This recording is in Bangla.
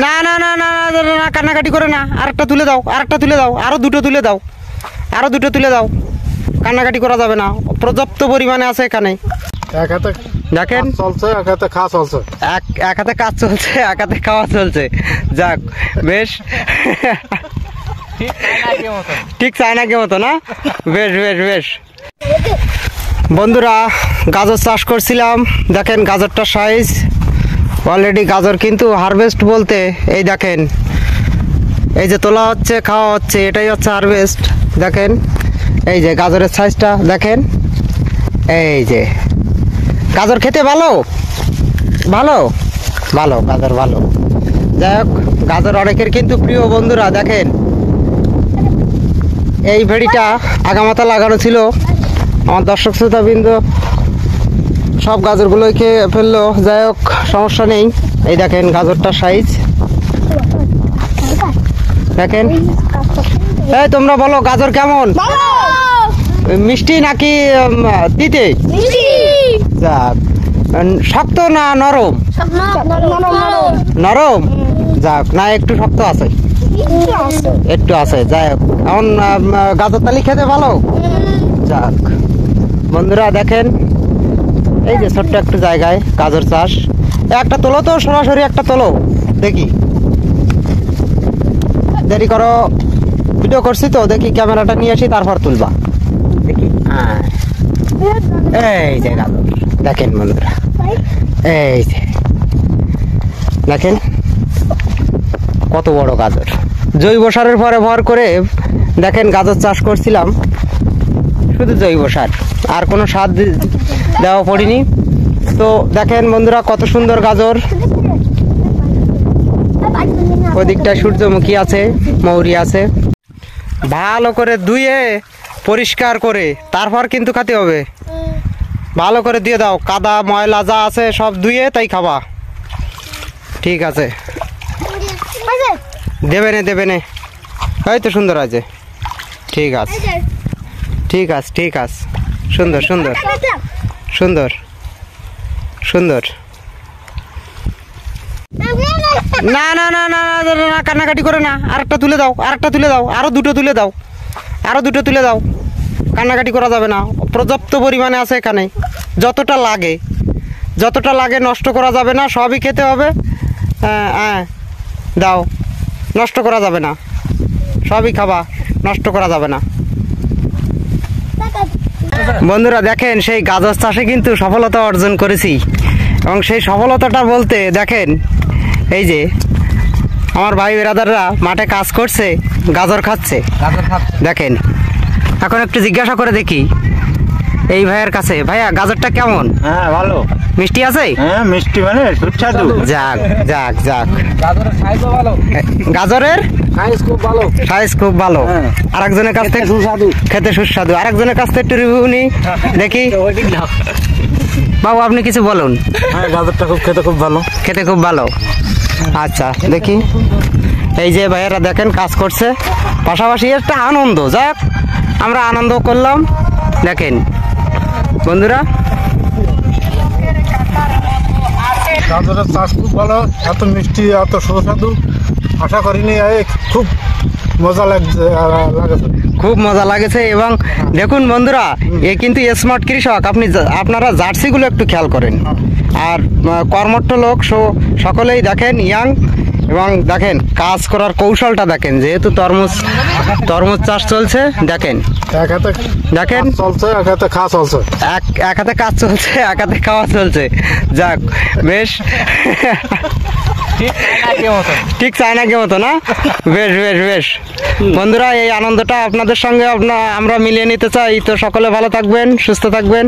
না না না না না, কান্নাকাটি করে না, আরেকটা তুলে দাও, আরেকটা তুলে দাও, আরো দুটো তুলে দাও, আরো দুটো তুলে দাও। কান্নাকাটি করা যাবে না, পর্যাপ্ত পরিমাণে আছে এখানে। এক হাতে দেখেন চলছে, এক হাতে খাওয়া চলছে। এক হাতে কাজ চলছে, এক হাতে খাওয়া চলছে। যাক বেশ, ঠিক চায়নাকে মতো না? বেশ বেশ বেশ। বন্ধুরা, গাজর চাষ করছিলাম, দেখেন গাজরটার সাইজ অলরেডি। গাজর কিন্তু হারভেস্ট বলতে এই দেখেন, এই যে তোলা হচ্ছে, খাওয়া হচ্ছে, এটাই হচ্ছে হারভেস্ট। দেখেন এই যে গাজরের সাইজটা দেখেন, এই যে গাজর খেতে ভালো ভালো ভালো, গাজর ভালো। যাই হোক, গাজর অনেকের কিন্তু প্রিয়। বন্ধুরা দেখেন, এই ভেড়িটা আগামাথা লাগানো ছিল, আমার দর্শক শ্রোতাবৃন্দ সব গাজরগুলোই খেয়ে ফেললো। যাই হোক, সমস্যা নেই। এই দেখেন গাজরটার সাইজ দেখেন। এই তোমরা বলো, গাজর কেমন? মিষ্টি নাকি তিতে? যাক, শক্ত না নরম? নরম। যাক, না একটু শক্ত আছে, একটু আছে। যাই হোক, এখন গাজর তালি খেতে ভালো। যাক বন্ধুরা দেখেন, এই যে ছোট্ট একটু জায়গায় গাজর চাষ। একটা তোলো তো, সরাসরি একটা তোলো দেখি। দেরি করো, ভিডিও করছি তো, দেখি ক্যামেরাটা নিয়ে আসি, তারপর তুলবা দেখি। এই যে গাজর দেখেন বন্ধুরা, এই যে দেখেন কত বড় গাজর। জৈব সারের পরে ভর করে দেখেন গাজর চাষ করছিলাম, শুধু জৈব সার, আর কোনো সার দেওয়া পড়িনি। তো দেখেন বন্ধুরা কত সুন্দর গাজর। ওদিকটা সূর্যমুখী আছে, মৌরি আছে। ভালো করে ধুয়ে পরিষ্কার করে তারপর কিন্তু খেতে হবে। ভালো করে দিয়ে দাও, কাদা ময়লা যা আছে সব ধুয়ে তাই খাবা। ঠিক আছে, দেবে নে দেবে নে, এই তো সুন্দর আছে। ঠিক আছে ঠিক আছে ঠিক আছে, সুন্দর সুন্দর সুন্দর সুন্দর। না না না না না, কান্নাকাটি করে না, আরেকটা তুলে দাও, আরেকটা তুলে দাও, আরো দুটো তুলে দাও, আরো দুটো তুলে দাও। কান্নাকাটি করা যাবে না, পর্যাপ্ত পরিমাণে আছে এখানে। যতটা লাগে, যতটা লাগে নষ্ট করা যাবে না, সবই খেতে হবে। হ্যাঁ দাও, নষ্ট করা যাবে না, সবই খাবা, নষ্ট করা যাবে না। বন্ধুরা দেখেন, সেই গাজর চাষে কিন্তু সফলতা অর্জন করেছি, এবং সেই সফলতাটা বলতে দেখেন, এই যে আমার ভাই বেরাদাররা মাঠে কাজ করছে, গাজর খাচ্ছে দেখেন। এখন একটু জিজ্ঞাসা করে দেখি এই ভাইয়ের কাছে, ভাইয়া গাজরটা কেমন? হ্যাঁ ভালো। মিষ্টি আছে? হ্যাঁ মিষ্টি, মানে সুস্বাদু। যাক যাক যাক, গাজরের সাইজও ভালো, গাজরের সাইজ খুব ভালো, সাইজ খুব ভালো। আরেকজনের কাছ থেকে সুস্বাদু, খেতে সুস্বাদু। আরেকজনের কাছ থেকে একটু রিভিউ নিই দেখি। বাবু আপনি কিছু বলুন। হ্যাঁ গাজরটা খুব খেতে খুব ভালো, খেতে খুব ভালো। আচ্ছা দেখি, এই যে ভাইয়েরা দেখেন কাজ করছে, পাশাপাশি একটা আনন্দ। যাক, আমরা আনন্দ করলাম। দেখেন বন্ধুরা, গাজরের চাষ খুব ভালো, এত মিষ্টি এত সুস্বাদু আশা করিনি। খুব মজা লাগছে, খুব মজা লাগেছে। এবং দেখুন বন্ধুরা, এ কিন্তু স্মার্ট কৃষক। আপনারা জার্সিগুলো একটু খেয়াল করেন, আর কর্মঠ লোক সকলেই দেখেন ইয়াং, এবং দেখেন কাজ করার কৌশলটা দেখেন। যেহেতু তরমুজ চাষ চলছে, দেখেন এক হাতে দেখেন চলছে, এক হাতে খাওয়া চলছে। এক হাতে কাজ চলছে, এক হাতে খাওয়া চলছে। যাক বেশ, ঠিক চায়নাকে মতো না? বেশ বেশ বেশ। বন্ধুরা, এই আনন্দটা আপনাদের সঙ্গে আমরা মিলিয়ে নিতে চাই। তো সকলে ভালো থাকবেন, সুস্থ থাকবেন।